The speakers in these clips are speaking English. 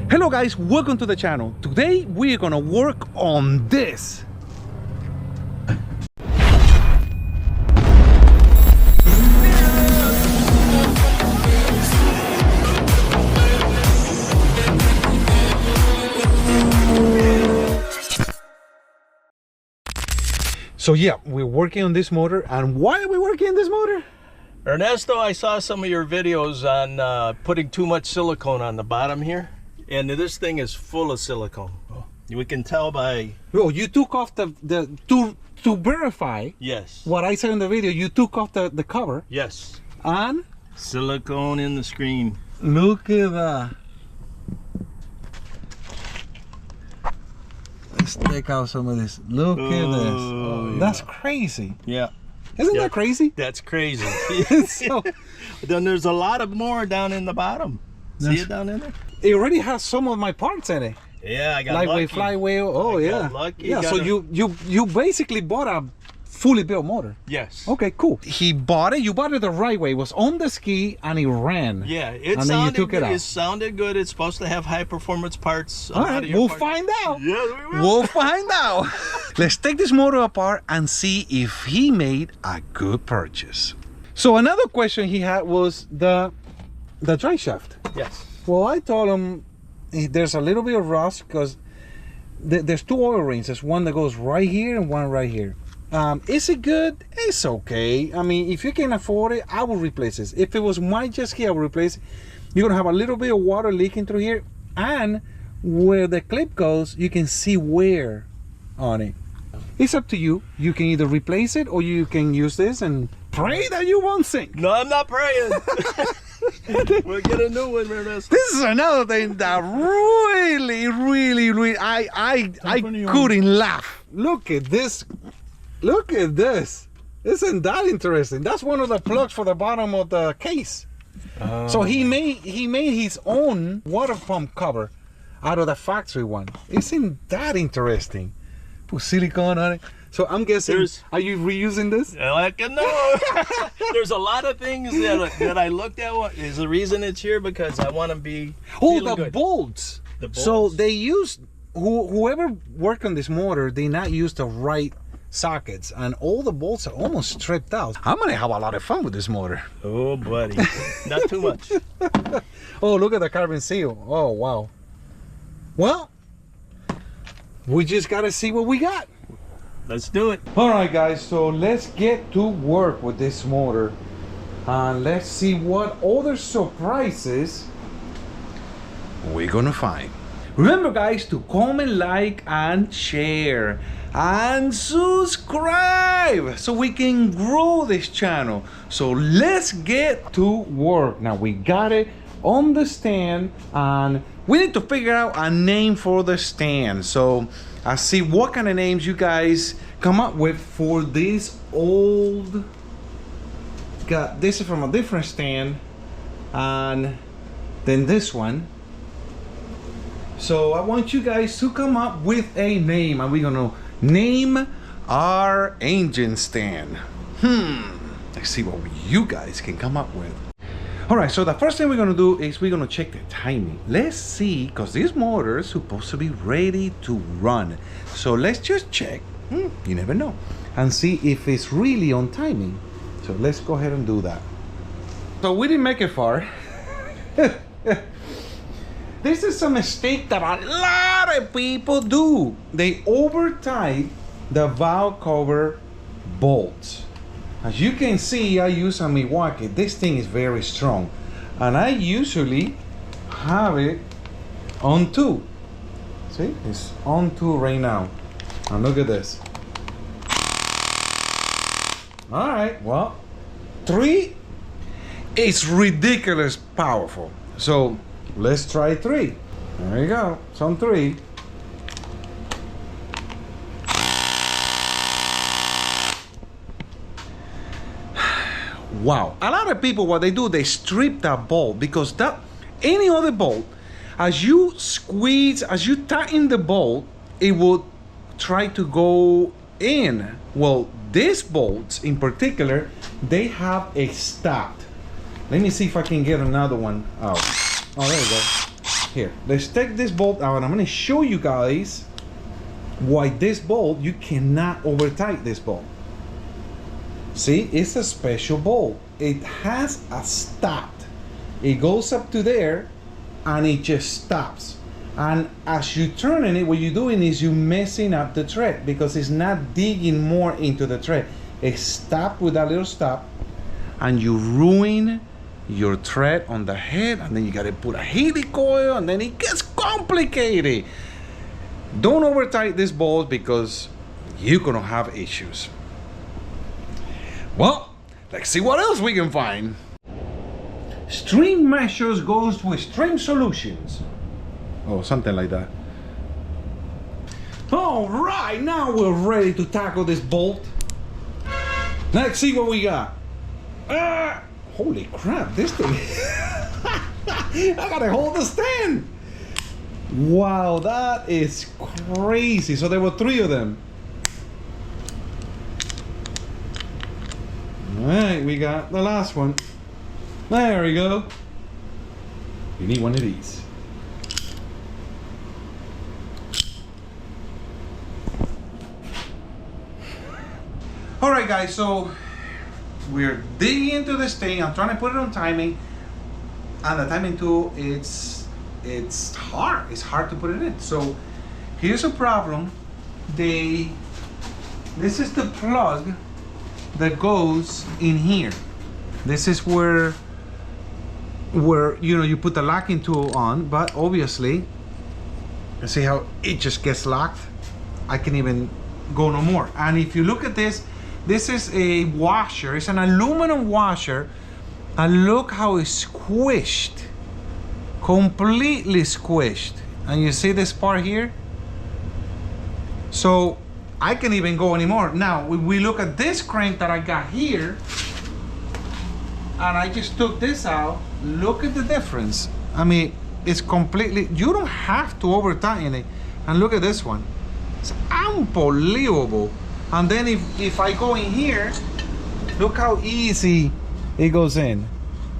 Hello guys, welcome to the channel. Today we're gonna work on this. So yeah, we're working on this motor. And why are we working on this motor? Ernesto, I saw some of your videos on putting too much silicone on the bottom here, and this thing is full of silicone. We can tell by... Oh, you took off to verify. Yes. What I said in the video, you took off the cover. Yes. And silicone in the screen. Look at that. Let's take out some of this. Look at this. Oh, yeah. That's crazy. Yeah. Isn't that crazy? That's crazy. So, then there's a lot of more down in the bottom. See it down in there? It already has some of my parts in it. Yeah, I got lightweight lucky. flywheel. Oh, yeah. Lucky. Yeah, so you basically bought a fully built motor. Yes. Okay, cool. He bought it. You bought it the right way. It was on the ski and it ran. Yeah, then you took it out. It sounded good. It's supposed to have high performance parts. All right, we'll find out. Yeah, we will. We'll find out. Let's take this motor apart and see if he made a good purchase. So another question he had was the drive shaft. Yes. Well, I told him there's a little bit of rust because there's two oil rings. There's one that goes right here and one right here. Is it good? It's okay. I mean, if you can afford it, I will replace this. If it was my jet ski, I will replace it. You're gonna have a little bit of water leaking through here, and where the clip goes, you can see wear on it. It's up to you. You can either replace it or you can use this and pray that you won't sink. No, I'm not praying. We'll get a new one, Ernest. This is another thing that really, I couldn't laugh. Look at this. Look at this. Isn't that interesting? That's one of the plugs for the bottom of the case. So he made his own water pump cover out of the factory one. Isn't that interesting? Put silicone on it. So I'm guessing, are you reusing this? Like, no. There's a lot of things that I looked at. Is the reason it's here because I want to be the bolts. The bolts. So they used, whoever worked on this motor, they not use the right sockets, and all the bolts are almost stripped out. I'm gonna have a lot of fun with this motor. Oh, buddy. Not too much. Oh, look at the carbon seal. Oh, wow. Well, we just gotta see what we got. Let's do it. All right, guys, so let's get to work with this motor and let's see what other surprises we're gonna find. Remember, guys, to comment, like, and share and subscribe so we can grow this channel. So let's get to work. Now we got it on the stand and we need to figure out a name for the stand. So I see what kind of names you guys come up with for this old. This is from a different stand and then this one. So I want you guys to come up with a name and we're gonna name our engine stand. Let's see what you guys can come up with. All right, so the first thing we're gonna do is we're gonna check the timing. Let's see, because this motor is supposed to be ready to run. So let's just check, you never know, and see if it's really on timing. So let's go ahead and do that. So we didn't make it far. This is a mistake that a lot of people do. They over tight the valve cover bolts. As you can see, I use a Milwaukee. This thing is very strong. And I usually have it on 2. See, it's on 2 right now. And look at this. All right, well, 3 is ridiculous powerful. So let's try 3. There you go, it's on 3. Wow, a lot of people, what they do, they strip that bolt because any other bolt, as you squeeze, as you tighten the bolt, it will try to go in. Well, these bolts in particular, they have a stop. Let me see if I can get another one out. Oh, there you go. here, let's take this bolt out. I'm going to show you guys why this bolt, you cannot over tight this bolt. See, it's a special bolt. It has a stop. It goes up to there and it just stops. And as you turning it, what you're doing is you're messing up the thread because it's not digging more into the thread. It stops with that little stop and you ruin your thread on the head, and then you gotta put a helicoil, and then it gets complicated. Don't over tight this bolt because you're gonna have issues. Well, let's see what else we can find. Stream Measures goes with Stream Solutions. Oh, something like that. All right, now we're ready to tackle this bolt. Let's see what we got. Holy crap, this thing. I gotta hold the stand. Wow, that is crazy. So there were 3 of them. All right, we got the last one. There we go. You need one of these. All right, guys, so we're digging into this thing. I'm trying to put it on timing, and the timing tool, it's hard. It's hard to put it in. So here's a problem. This is the plug that goes in here. This is where you know, you put the locking tool on, but obviously, you see how it just gets locked. I can even go no more. And if you look at this, this is a washer. It's an aluminum washer, and look how it's squished, completely squished. And you see this part here? So I can't even go anymore. Now we look at this crank that I got here, and I just took this out. Look at the difference. I mean, it's completely, you don't have to over tighten it. And look at this one, it's unbelievable. And then if I go in here, look how easy it goes in.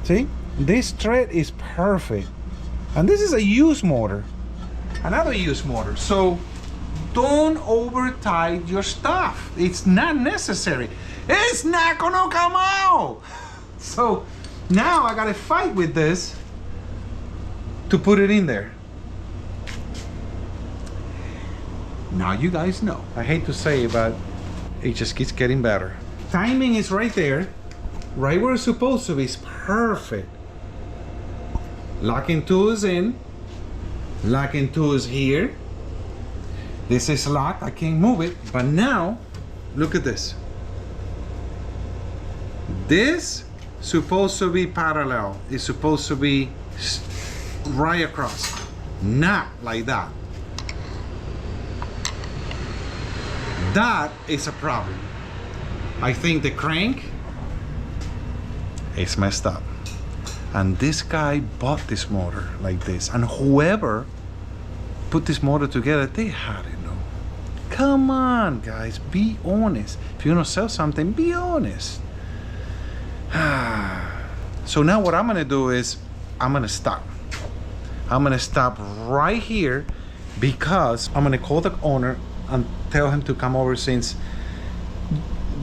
See, this thread is perfect. And this is a used motor, another used motor. So don't over tight your stuff. It's not necessary. It's not gonna come out. So now I gotta fight with this to put it in there. Now you guys know, I hate to say it, but it just keeps getting better. Timing is right there, right where it's supposed to be. It's perfect. Locking tool is in, locking tool is here. This is locked, I can't move it. But now, look at this. This supposed to be parallel. It's supposed to be right across, not like that. That is a problem. I think the crank is messed up. And this guy bought this motor like this. And whoever put this motor together, they had it, no? Come on, guys, be honest. If you're gonna sell something, be honest. So now what I'm gonna do is, I'm gonna stop. I'm gonna stop right here because I'm gonna call the owner and tell him to come over, since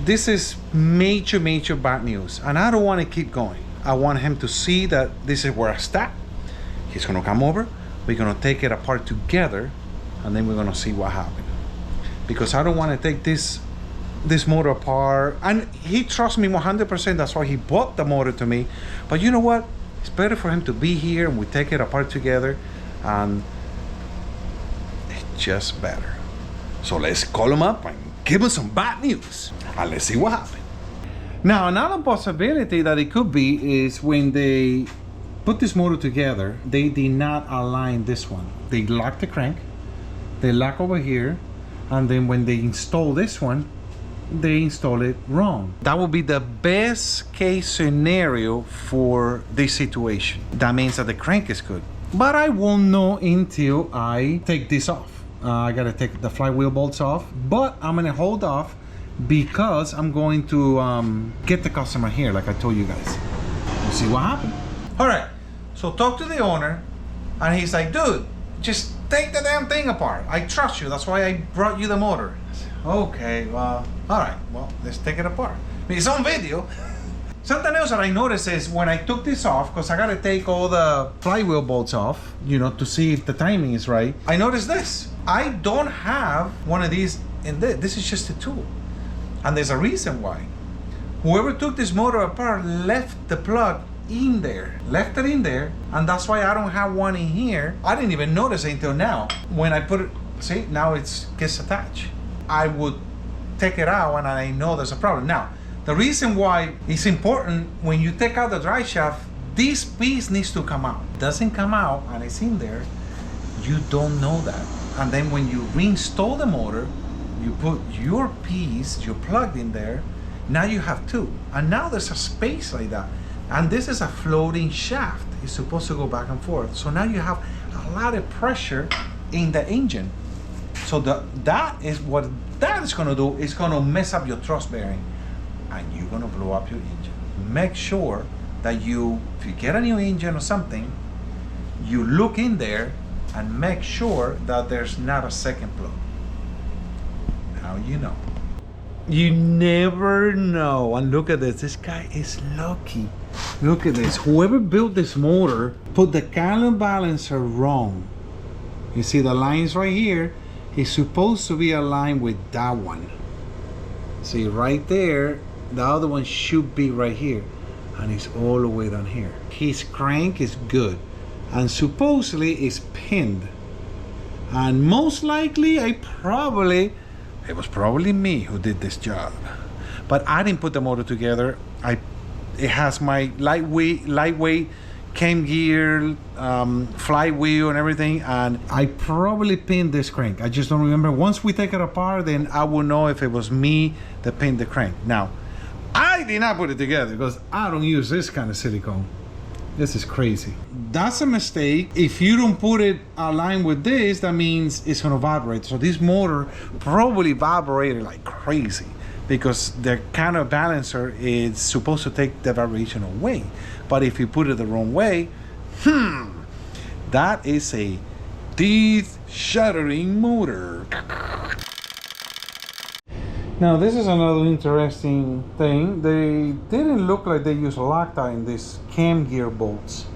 this is major bad news, and I don't want to keep going. I want him to see that this is where I stop. He's gonna come over, we're gonna take it apart together, and then we're gonna see what happened, because I don't want to take this motor apart. And he trusts me 100%. That's why he bought the motor to me. But you know what, it's better for him to be here and we take it apart together, and it's just better. So let's call him up and give him some bad news, and let's see what happened. Now, another possibility that it could be is when they put this motor together, they did not align this one. They locked the crank, they lock over here, and then when they install this one, they install it wrong. That would be the best case scenario for this situation. That means that the crank is good. But I won't know until I take this off. I gotta take the flywheel bolts off, but I'm gonna hold off because I'm going to get the customer here, like I told you guys. We'll see what happened. All right, so talk to the owner. And he's like, dude, just take the damn thing apart. I trust you. That's why I brought you the motor. I said, okay, well, all right. Well, let's take it apart. I mean, it's on video. Something else that I noticed is when I took this off, because I got to take all the flywheel bolts off, you know, to see if the timing is right. I noticed this. I don't have one of these in this. This is just a tool. And there's a reason why. Whoever took this motor apart left the plug in there, left it in there, and that's why I don't have one in here. I didn't even notice it until now. When I put it, see, now it gets attached. I would take it out and I know there's a problem. Now, the reason why it's important, when you take out the drive shaft, this piece needs to come out. It doesn't come out and it's in there, you don't know that. And then when you reinstall the motor, you put your piece, you plugged in there, now you have two. And now there's a space like that. And this is a floating shaft. It's supposed to go back and forth. So now you have a lot of pressure in the engine. So that is what that is gonna do, is gonna mess up your thrust bearing. And you're gonna blow up your engine. Make sure that if you get a new engine or something, you look in there and make sure that there's not a second plug. Now you know. You never know. And look at this. This guy is lucky. Look at this. Whoever built this motor put the Calas balancer wrong. You see the lines right here? It's supposed to be aligned with that one. See right there, the other one should be right here. And it's all the way down here. His crank is good. And supposedly it's pinned. And most likely it was probably me who did this job. But I didn't put the motor together. It has my lightweight cam gear, flywheel and everything, and I probably pinned this crank. I just don't remember. Once we take it apart, then I will know if it was me that pinned the crank. Now, I did not put it together because I don't use this kind of silicone. This is crazy. That's a mistake. If you don't put it aligned with this, that means it's gonna vibrate. So this motor probably vibrated like crazy because the kind of balancer is supposed to take the vibration away. But if you put it the wrong way, that is a teeth-shattering motor. Now this is another interesting thing. They didn't look like they use Loctite in these cam gear bolts.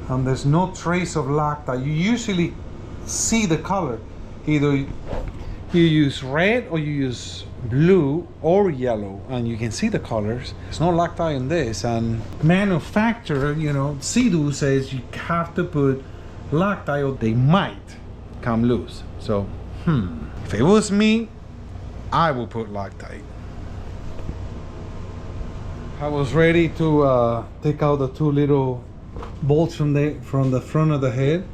And there's no trace of Loctite. You usually see the color. Either you use red or you use blue or yellow, and you can see the colors. There's no Loctite in this, and manufacturer, you know, SeaDoo says you have to put Loctite or they might come loose. So, if it was me, I will put Loctite. I was ready to take out the two little bolts from the front of the head,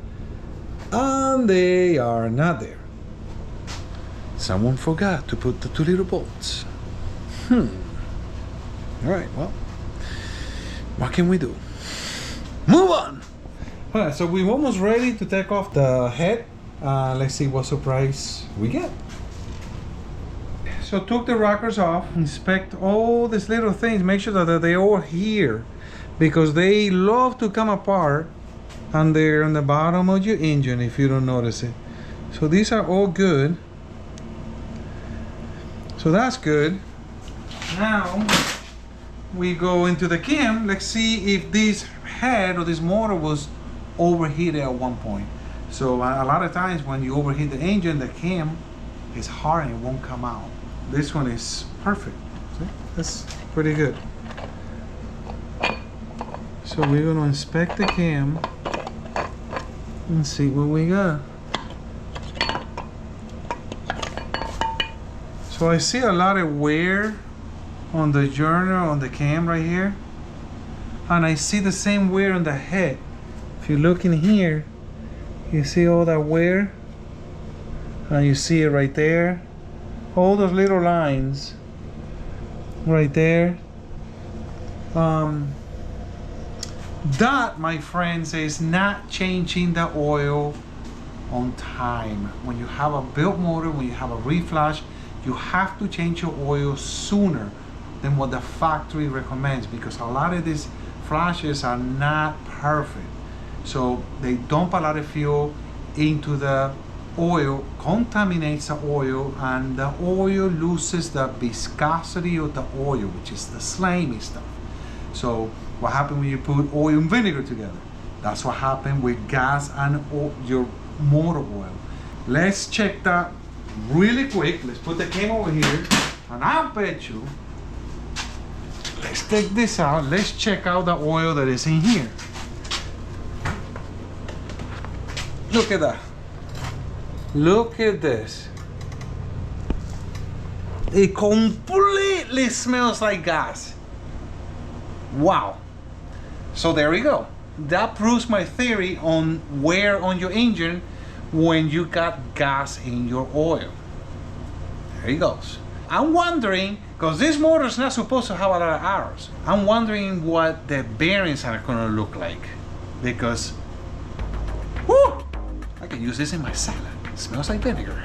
and they are not there. Someone forgot to put the two little bolts. All right, well, what can we do? Move on. All right, so we're almost ready to take off the head. Let's see what surprise we get. So took the rockers off, inspect all these little things, make sure that they're all here, because they love to come apart, and they're on the bottom of your engine if you don't notice it. So these are all good. So that's good. Now we go into the cam. Let's see if this head or this motor was overheated at one point. So a lot of times when you overheat the engine, the cam is hard and it won't come out. This one is perfect. See? That's pretty good. So we're going to inspect the cam and see what we got. So I see a lot of wear on the journal, on the cam right here. And I see the same wear on the head. If you look in here, you see all that wear. And you see it right there. All those little lines right there. That, my friends, is not changing the oil on time. When you have a built motor, when you have a reflash, you have to change your oil sooner than what the factory recommends, because a lot of these flashes are not perfect. So they dump a lot of fuel into the oil, contaminates the oil, and the oil loses the viscosity of the oil, which is the slimy stuff. So what happens when you put oil and vinegar together? That's what happened with gas and your motor oil. Let's check that really quick. Let's put the cam over here, and I'll bet you, let's take this out. Let's check out the oil that is in here. Look at that. Look at this. It completely smells like gas. Wow. So there we go. That proves my theory on wear on your engine when you got gas in your oil. There he goes. I'm wondering, because this motor is not supposed to have a lot of hours, I'm wondering what the bearings are gonna look like. Because, whoo, I can use this in my salad. It smells like vinegar.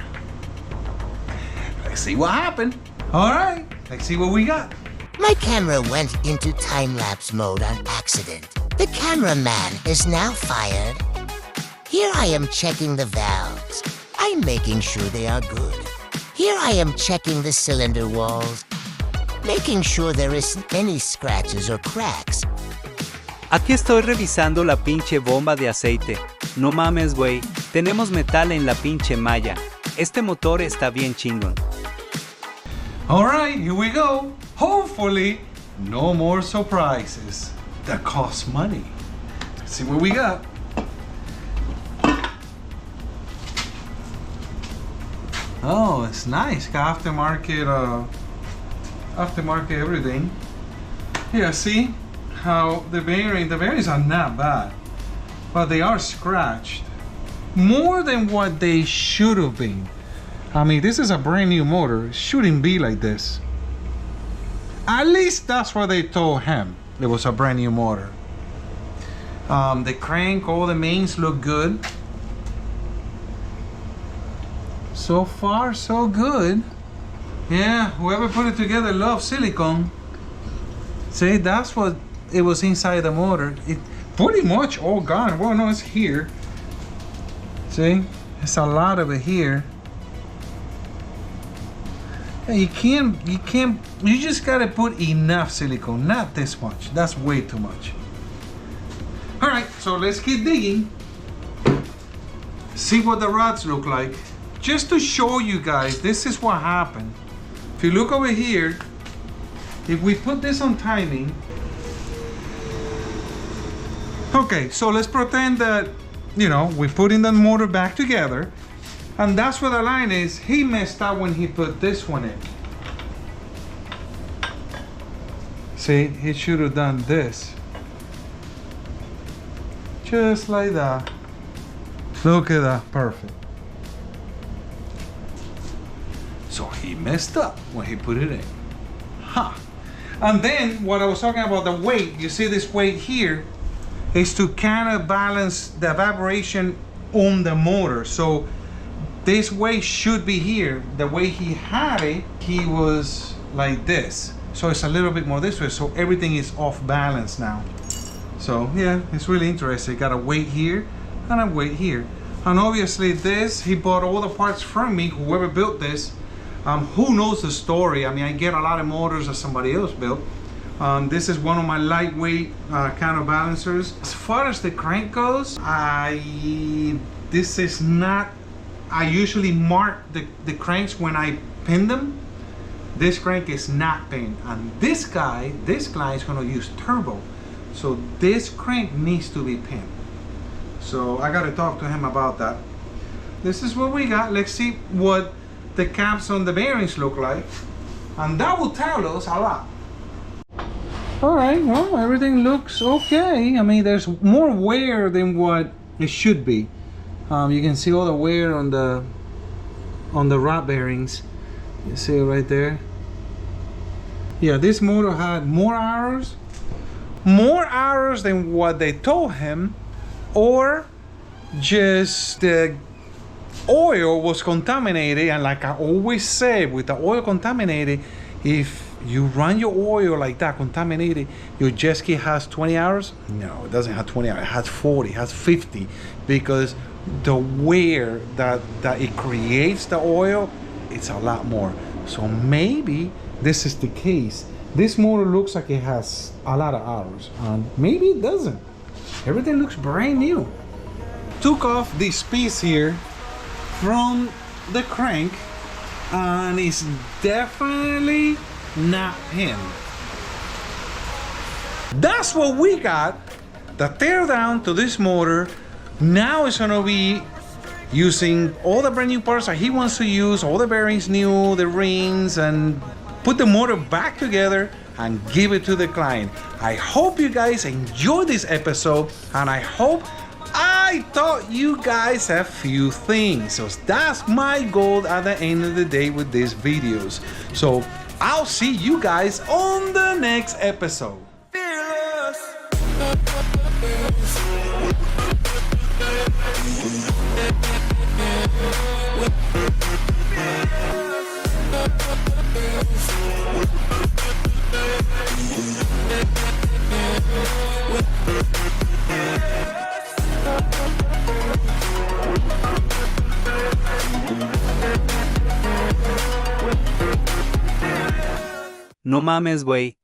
Let's see what happened. All right, let's see what we got. My camera went into time-lapse mode on accident. The cameraman is now fired. Here I am checking the valves. I'm making sure they are good. Here I am checking the cylinder walls, making sure there isn't any scratches or cracks. Aquí estoy revisando la pinche bomba de aceite. No mames, güey. Tenemos metal en la pinche malla. Este motor está bien chingón. All right, here we go. Hopefully, no more surprises that cost money. Let's see what we got. Oh, it's nice. Got aftermarket everything. Yeah, see how the bearings are not bad, but they are scratched more than what they should have been. I mean, this is a brand new motor. It shouldn't be like this. At least that's what they told him. It was a brand new motor. The crank, all the mains look good. So far, so good. Yeah, whoever put it together loves silicone. See, that's what it was inside the motor. It pretty much all gone. Well, no, it's here. See, it's a lot of it here. Yeah, you just gotta put enough silicone, not this much. That's way too much. All right, so let's keep digging. See what the rods look like. Just to show you guys, this is what happened. If you look over here, if we put this on timing. Okay, so let's pretend that, you know, we're putting the motor back together. And that's where the line is. He messed up when he put this one in. See, he should have done this. Just like that. Look at that, perfect. So he messed up when he put it in. Huh. And then what I was talking about, the weight, you see this weight here, is to kind of balance the vibration on the motor. So this weight should be here. The way he had it, he was like this. So it's a little bit more this way. So everything is off balance now. So yeah, it's really interesting. Got a weight here and a weight here. And obviously this, he bought all the parts from me, whoever built this. Who knows the story? I mean, I get a lot of motors that somebody else built. This is one of my lightweight counterbalancers. As far as the crank goes, this is not, I usually mark the cranks when I pin them. This crank is not pinned. And this client is gonna use turbo. So this crank needs to be pinned. So I gotta talk to him about that. This is what we got. Let's see what the caps on the bearings look like. And that will tell us a lot. All right, well, everything looks okay. I mean, there's more wear than what it should be. You can see all the wear on the rod bearings. You see it right there. Yeah, this motor had more hours than what they told him, or just the oil was contaminated. And like I always say, with the oil contaminated, if you run your oil like that, contaminated, your jet ski has 20 hours? No, it doesn't have 20 hours. It has 40, it has 50, because the wear that it creates the oil, it's a lot more. So maybe this is the case. This motor looks like it has a lot of hours, and maybe it doesn't. Everything looks brand new. Took off this piece here from the crank, and it's definitely not him. That's what we got. The teardown to this motor. Now it's gonna be using all the brand new parts that he wants to use, all the bearings new, the rings, and put the motor back together and give it to the client. I hope you guys enjoyed this episode, and I hope I taught you guys a few things. So that's my goal at the end of the day with these videos. So I'll see you guys on the next episode. No mames, güey.